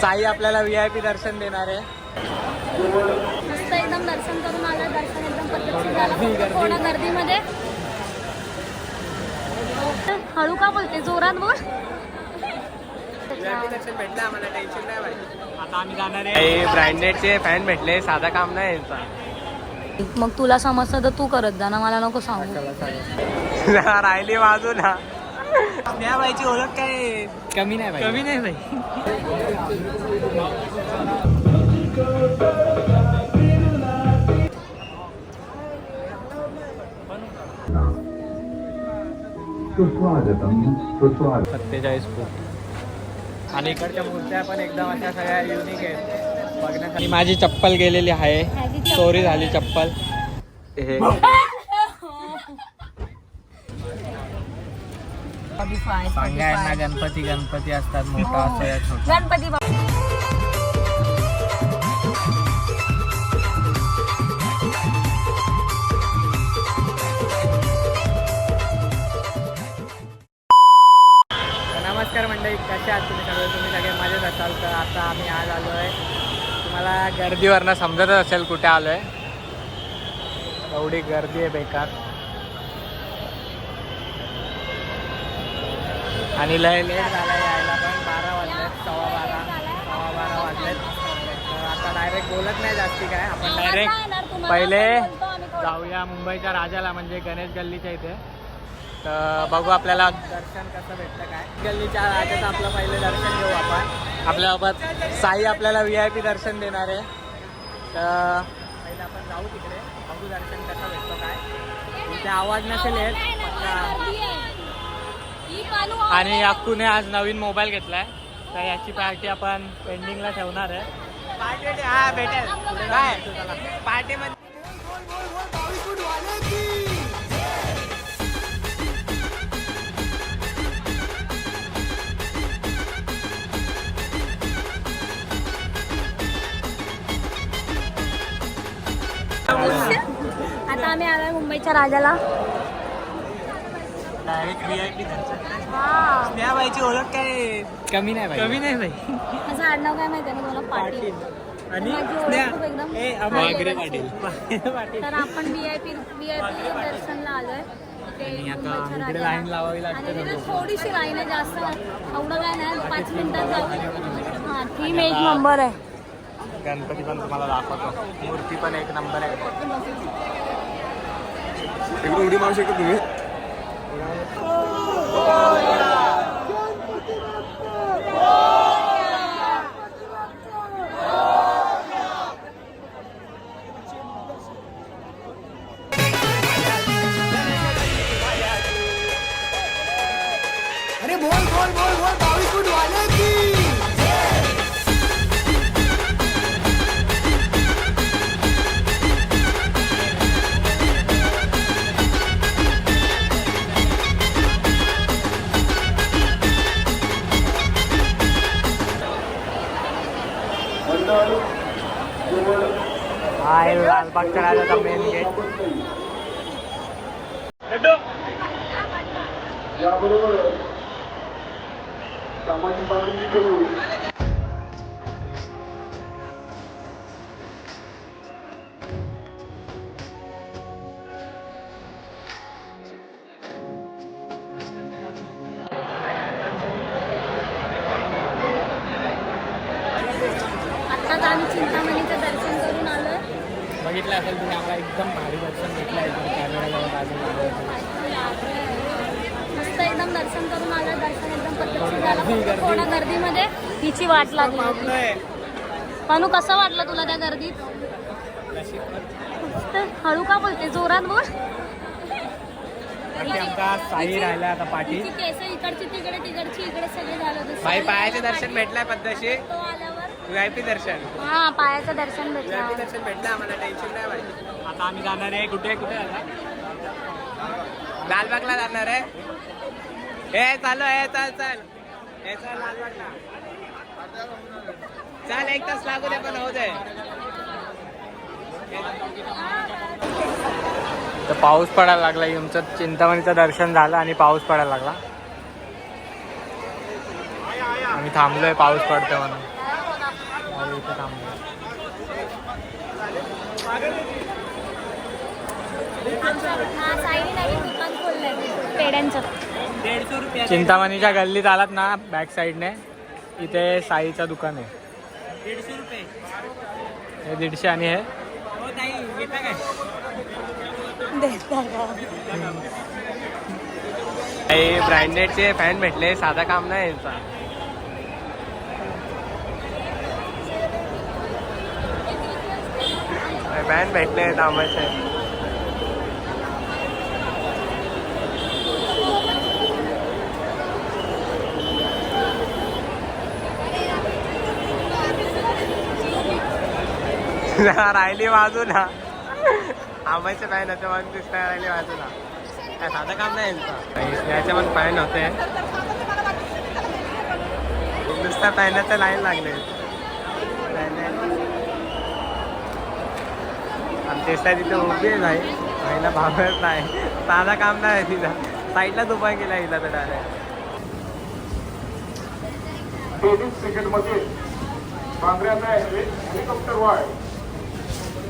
साई आपल्याला VIP दर्शन देणार आहे. मस्त एकदम दर्शन करून आलं. दर्शन एकदम पद्धतशीर झालं. थोडा गर्दीमध्ये हळू का बोलते, जोरात बोल. दर्शन भेटलं आम्हाला, टेन्शन नाही पाहिजे. आता आम्ही जाणार आहे. ब्रँडेडचे फॅन भेटले, साधा काम नाही यांचा. मग तुला समजतं तर तू करत जा ना, मला नको सांगू. राहिली बाजूला. त्या बाईची ओळख काय कमी नाही बाई, कमी नाही बाई. सुस्वागतम सुस्वागतम. 47 फूट आणि इकडच्या मूर्त्या पण एकदम अशा सगळ्या युनिक आहेत बघण्यासाठी. माझी चप्पल गेलेली आहे, चोरी झाली चप्पल. हे सांगायला गणपती गणपती असतात, मोठा असतो या छोटा. गणपती बाप्पा. नमस्कार मंडळी, कशा आहात तुम्ही सगळे? तुम्ही सगळे मजेत असाल तर आता आम्ही आज आलो आहे. तुम्हाला गर्दीवरनं समजतच असेल कुठे आलो आहे. एवढी गर्दी आहे बेकार आणि लय लेट झाला यायला पण. 12 वाजलेत, 12:15 वाजलेत. तर आता डायरेक्ट बोलत नाही जास्ती काय, आपण डायरेक्ट पहिले जाऊया मुंबईच्या राजाला, म्हणजे गणेश गल्लीच्या इथे. तर बघू आपल्याला दर्शन कसं भेटतं काय. गल्लीच्या राजाचं आपलं पहिलं दर्शन घेऊ आपण. आपल्यासोबत साई आपल्याला VIP दर्शन देणार आहे. तर पहिले आपण जाऊ तिकडे, बघू दर्शन कसं भेटतं काय. इथे आवाज नसेल येत. आणि अक्कूने आज नवीन मोबाईल घेतलाय, तर याची पार्टी आपण पेंडिंगला ठेवणार आहे. पार्टी हा भेटेल काय पार्टीमध्ये. आता आम्ही आलोय मुंबईच्या राजाला. डायरेक्ट VIP दर्शन. त्या बाईची ओळख काय कमी नाही बाई, कमी नाही बाई. माझं आडनाव काय माहिती आहे मला, पाटील. आणि माझी ओळख खूप एकदम मागरे पाटील. तर आपण VIP दर्शनला आलोय. आणि आता इकडे लाईन लावावी लागते. आणि थोडीशी लाईन आहे, जास्त एवढं काय नाही, 5 मिनिटात जाऊ. हा थीम एक नंबर आहे. गणपती पण तुम्हाला दाखवतो, मूर्ती पण एक नंबर आहे. एकदा उडी मारू शकता तुम्ही. अरे बोल बोल बोल बोल 22 फूट वाले की. हा आहे लालबागच्या राजाचा मेन गेट. याबरोबर सामाजिक बांधणी करू. आत्ताच आम्ही चिंतामणीचं दर्शन करून आलोय. बघितलं असेल तुम्ही, आम्हाला एकदम भारी दर्शन भेटलं आहे. कॅमेरा मस्त एकदम दर्शन करून आलं. दर्शन एकदम पद्धतशीर झालं. थोडा गर्दीमध्ये हिची वाट लागली. मनू कसं वाटलं तुला त्या गर्दीत? मस्त. हळू का बोलते, जोरात बोल. आमचा साई राहिला आता पाठी. तिची केस इकडची तिकडे, तिकडची इकडे सगळे झालं होतं. बाई पायाचे दर्शन भेटलंय पद्धतशीर. तो आल्यावर VIP दर्शन. हा पायाचं दर्शन भेटलं. VIP दर्शन भेटलं आम्हाला, टेन्शन नाही पाहिजे. आता आम्ही जाणार आहे कुठे कुठे आता लालबागला जाणार आहे. हे चालू आहे, चल चल हे चल लालबागला. चल 1 तास लागू दे पण होऊ दे. तर पाऊस पडायला लागला. तुमचं चिंतामणीचं दर्शन झालं आणि पाऊस पडायला लागला. आम्ही थांबलोय पाऊस पडतोय म्हणून. अरे इथे थांबलो. हा साईने नवीन दुकान खोललंय पेड्यांचं. चिंतामणीच्या गल्लीत आलात ना बॅक साईडने इथे साईचं दुकान आहे. 150 रुपये हे 150 आणि हे ब्रँडेडचे फॅन भेटले. साधा काम नाही यांचा. फॅन भेटले कामाचे. राहिली बाजूला आंब्याचे फॅन होते म्हणून दिसत राहिली बाजूला. काय साधं काम नाही यांचं. याचे पण फॅन होते. नुसत्या फॅनाचं लाईन लागले. आमच्या इथं तिथे उभी आहे नाही महिला भागत नाही. साधा काम नाही तिला. साईडलाच उभा केला हिला तर डायरेक्ट. 23 सेकंडमध्ये बांद्र्याचा हेलिकॉप्टर वाय.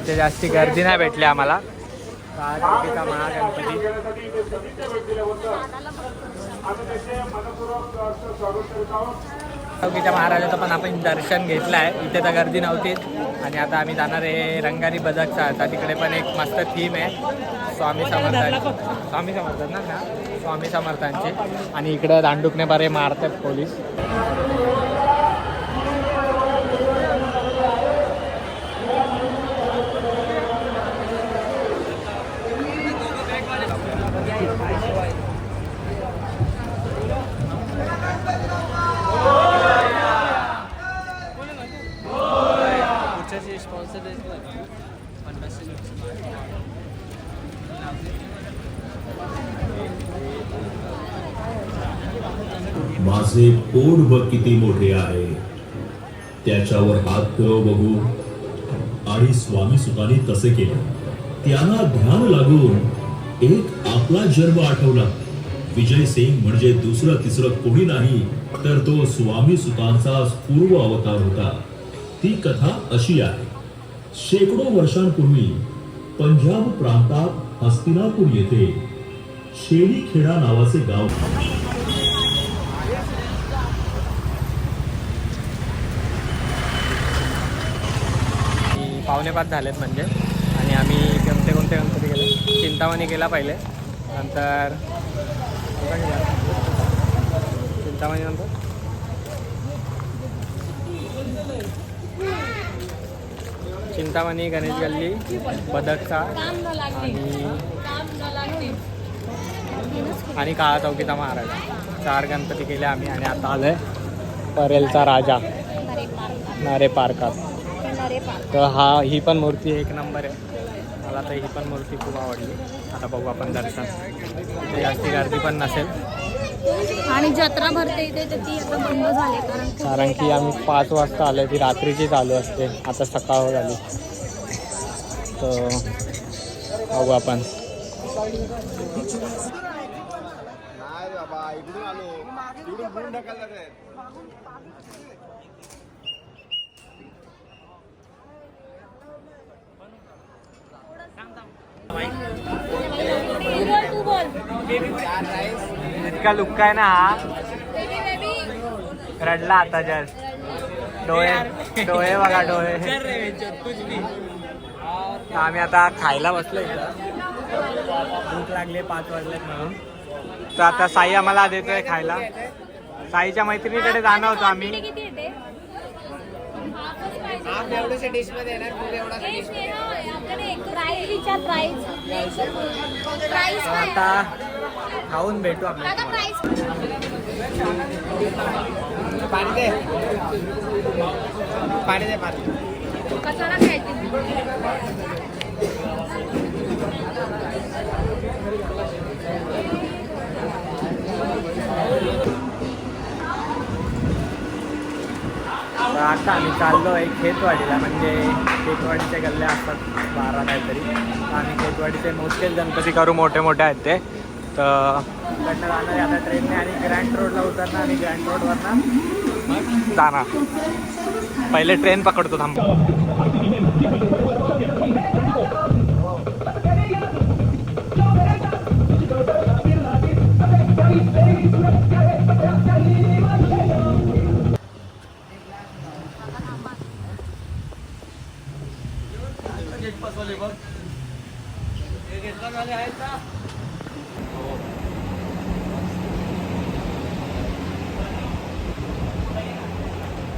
इथे जास्ती गर्दी नाही भेटली आम्हाला. महागणपती चौकीच्या महाराजाचं पण आपण दर्शन घेतलं आहे. इथे तर गर्दी नव्हतीच. आणि आता आम्ही जाणार आहे रंगारी बदकचा. आता तिकडे पण एक मस्त थीम आहे स्वामी समर्थांची. आणि इकडं दांडुकने बरे मारतात पोलीस. माझे पोट बघ किती मोठे आहे, त्याच्यावर हात फिरव बघू. आणि स्वामी सुतांनी तसे केले. त्यांना ध्यान लागून एक आपला जन्म आठवला. विजय सिंग म्हणजे दुसरं तिसरं कोणी नाही तर तो स्वामी सुतांचा पूर्व अवतार होता. ती कथा अशी आहे. शेकडो वर्षांपूर्वी पंजाब प्रांतात हस्तिनापूर येथे शेळीखेडा नावाचे गाव. 4:45 झालेत म्हणजे. आणि आम्ही कोणते गणपती गेले. चिंतामणी गेला पहिले, नंतर चिंतामणी नंतर चिंतामणी, गणेश गल्ली, बदकचा आणि काळा चौकीचा महाराज. 4 गणपती केले आम्ही. आणि आता आलोय परेलचा राजा नारे पार्कात. तर ही पण मूर्ती एक नंबर आहे. मला तर ही पण मूर्ती खूप आवडली. आता बघू आपण दर्शन. इथे जास्ती गर्दी पण नसेल. आणि जत्रा भरते इथे तर ती आता बंद झाली कारण की आम्ही 5 वाजता आलो. ती रात्रीची चालू असते. आता सकाळ झाली. तर बघू आपण. इतका लुक्का आहे ना हा. रडला आता जस्ट. डोळे बघा डोळे. आम्ही आता खायला बसलोय. भूक लागली 5 वाजलेत म्हणून. तर आता साई आम्हाला देतोय खायला. साईच्या मैत्रिणीकडे जाणार होतो आम्ही. आता खाऊन भेटू आपल्याला. पाणी दे कचरा खायची. आता आम्ही चाललो आहे खेतवाडीला. म्हणजे खेतवाडीच्या गल्ल्या असतात 12 काहीतरी. आम्ही खेतवाडीचे मोजकेच गणपती करू. मोठे मोठे आहेत ते. तर इकडनं जाणार आहे आता ट्रेनने. आणि ग्रँड रोडला उतरणार. आणि ग्रँड रोडवरनं जाणार. पहिले ट्रेन पकडतो थांब.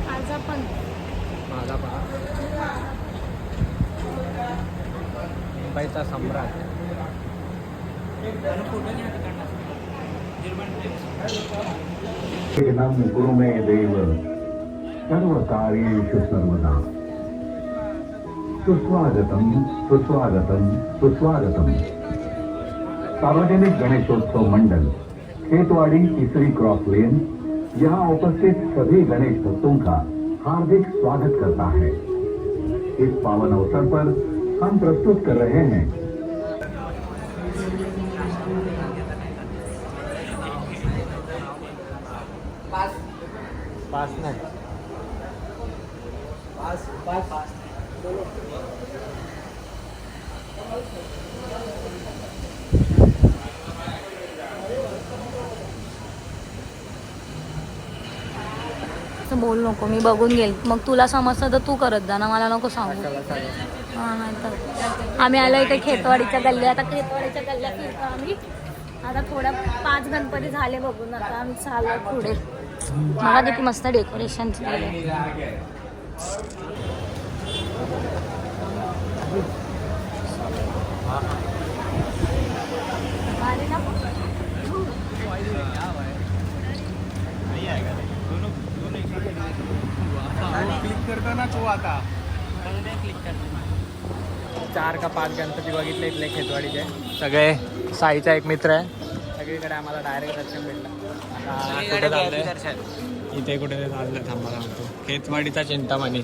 आज आपण माझा पहा मुंबईचा सम्राट. गुरु मे देव सर्व कार्येषु सर्वदा सुस्वागतम सुस्वागतम सुस्वागतम. सार्वजनिक गणेशोत्सव मंडल खेतवाड़ी तीसरी क्रॉस लेन यहाँ उपस्थित सभी गणेश भक्तों का हार्दिक स्वागत करता है. इस पावन अवसर पर हम प्रस्तुत कर रहे हैं पास नाही. असं बोल नको, मी बघून घेईल. मग तुला समजतं तर तू करत जा ना, मला नको सांगू. हा नाही तर आम्ही आलो इथे खेतवाडीच्या गल्ल्या. आता खेतवाडीच्या गल्ल्या फिरतो आम्ही. आता थोड्या 5 गणपती झाले बघून. आता आम्ही चाललो पुढे. मला किती मस्त डेकोरेशन केले. क्लिक करताना तो आता 4 का 5 गणपती बघितले इथले खेतवाडीचे. सगळे साईचा एक मित्र आहे. सगळीकडे आम्हाला डायरेक्ट दर्शन भेटलं. आता कुठे चाललंय? इथे कुठे चाललं थांबा सांगतो. खेतवाडीचा चिंतामणी.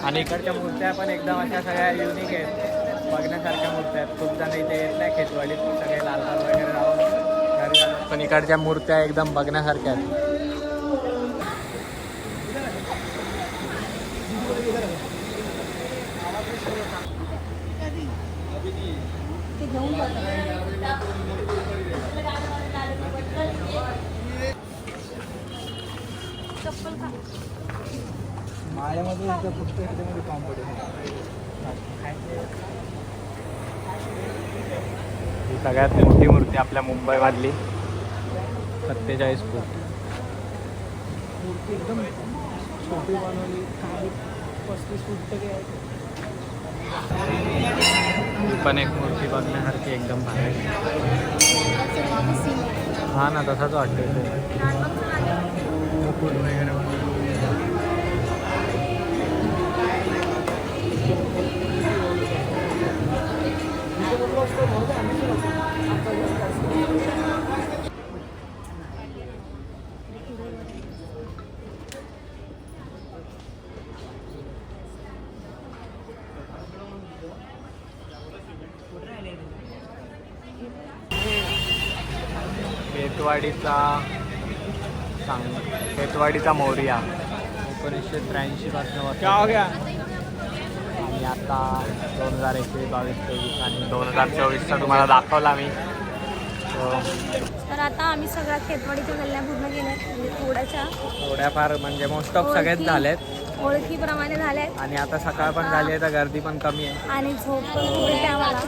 आणि इकडच्या मूर्त्या पण एकदम अशा सगळ्या युनिक आहेत, बघण्यासारख्या मूर्त्या आहेत. खूप जण इथे येत नाही खेतवाडीत, सगळे लाल लाल वगैरे राहून घरी जातात. पण इकडच्या मूर्त्या एकदम बघण्यासारख्या आहेत. माझ्यामध्ये फक्त ह्याच्यामध्ये ही सगळ्यात मोठी मूर्ती आपल्या मुंबईमधली 47 फूट. मूर्ती एकदम छोटी बनवली. 35 फूट तरी आहे. पण एक मूर्ती बघण्यासारखी एकदम भारी. हा ना, तसाच वाटतं मुकुट वगैरे. खेतवाडीचा मोरया 1983 पासून आणि आता 2021, 22, 23 आणि 2024चा तुम्हाला दाखवला मी. तर आता आम्ही सगळ्या खेतवाडीच्या गल्ल्या पूर्ण केल्या. थोड्याफार म्हणजे मोस्ट ऑफ सगळेच झालेत. ओळखीप्रमाणे झाल्यात. आणि आता सकाळ पण झाली आहे तर गर्दी पण कमी आहे. आणि झोप पण पुढे आम्हाला.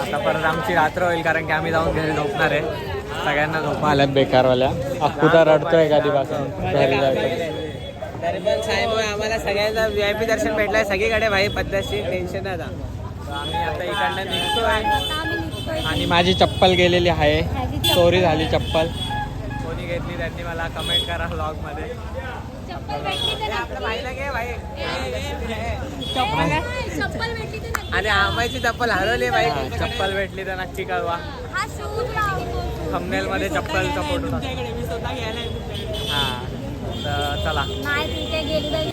आता परत आमची रात्र होईल कारण की आम्ही जाऊन घरी झोपणार आहे. सगळ्यांना झोपा आल्यात बेकारवाल्या. अक्कूचा रडतोय कधीपासून घरी जायचं. तरी पण साहेब आम्हाला सगळ्यांना VIP दर्शन भेटलंय सगळीकडे भाई पद्धतशीर. टेन्शन नाही. आम्ही आता इकडनं निघतोय. आता आम्ही निघतोय. आणि माझी चप्पल गेलेली आहे. चोरी झाली चप्पल. कोणी घेतली त्यांनी मला कमेंट करा व्लॉगमध्ये. चप्पल भेटली तर आपलं भाईला घे भाई. चप्पल भेटली तर नक्की. आणि आम्हाची चप्पल हरवली भाई. चप्पल भेटली तर नक्की कळवा. हा शूज लावतो. थंबनेल मध्ये चप्पलचा फोटो टाक. मी स्वतः घ्यायला. हां तर चला. नाही तिथे गेली तरी.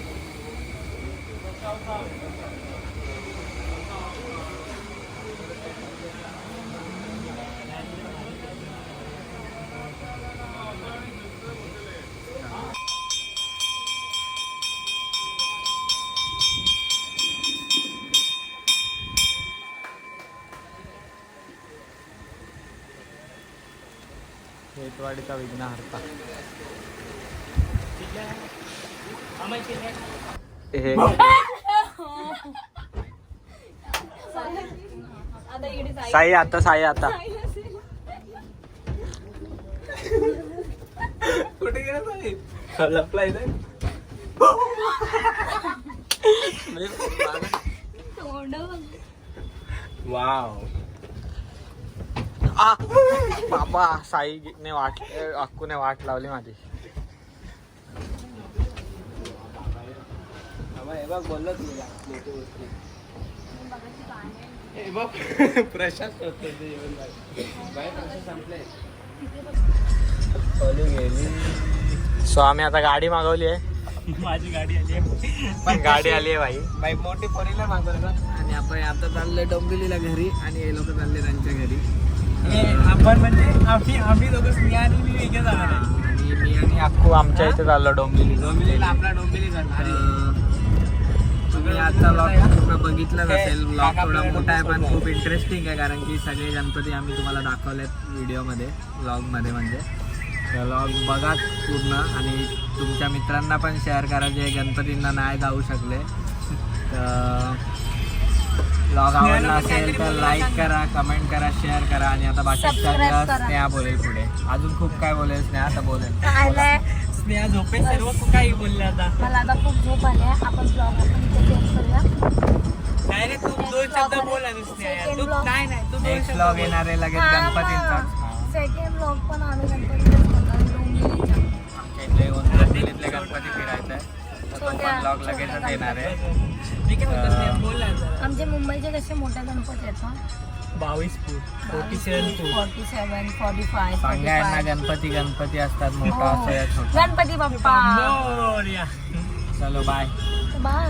खेतवाडीचा विघ्नहर्ता. हे साई आता कुठे गेला साई? लपलाय ना. वाव. बाबा साईने अक्कूने वाट लावली माझी. हे बघ बोललो तुला प्रशांत संपले. सो आम्ही आता गाडी मागवली आहे. माझी गाडी आली आहे. पण गाडी आली आहे बाई मोठी फोरीला मागवलं आणि आपण आता चाललोय डोंबिवलीला घरी आणि हे लोक चालले त्यांच्या घरी. आपण म्हणजे आम्ही दोघं स्नेहा आणि मी वेगळे जाणार आहे. आणि मी आणि अक्कू आमच्या इथे चाललो डोंबिवलीला आपला डोंबिवली घर. तुम्ही आता व्लॉग पूर्ण बघितलाच असेल. व्लॉग थोडा मोठा आहे पण खूप इंटरेस्टिंग आहे कारण की सगळे गणपती आम्ही तुम्हाला दाखवलेत व्हिडिओमध्ये व्लॉगमध्ये. म्हणजे व्लॉग बघा पूर्ण आणि तुमच्या मित्रांना पण शेअर करा जे गणपतींना नाही जाऊ शकले. तर व्लॉग आवडला असेल तर लाईक करा, कमेंट करा, शेअर करा. आणि आता बाकीच्या स्नेहा बोलेल पुढे. अजून खूप काय बोलेल स्नेहा आता बोलेल. स्नेहा झोपे सर्व काही बोलले आता. मला आता खूप झोप आली आहे. आपण ब्लॉग करूया. डायरेक्ट तू दोन शब्द बोल आणि स्नेहा तू नाही तू नेक्स्ट व्लॉग येणार आहे लगेच गणपतींचा. सेकंड ब्लॉग पण आम्ही गणपतीचा आमच्या इथले डोंबिवलीतले गणपती फिरायचं आहे. तर तो पण व्लॉग लगेचच येणार आहे. आमचे मुंबईचे कसे मोठे गणपती आहेत ना. 22 फूट 47 फूट 47, 45, सांगायला गणपती असतात मोठा असतो या छोटा. गणपती बाप्पा. मोरया. चलो बाय. बाय.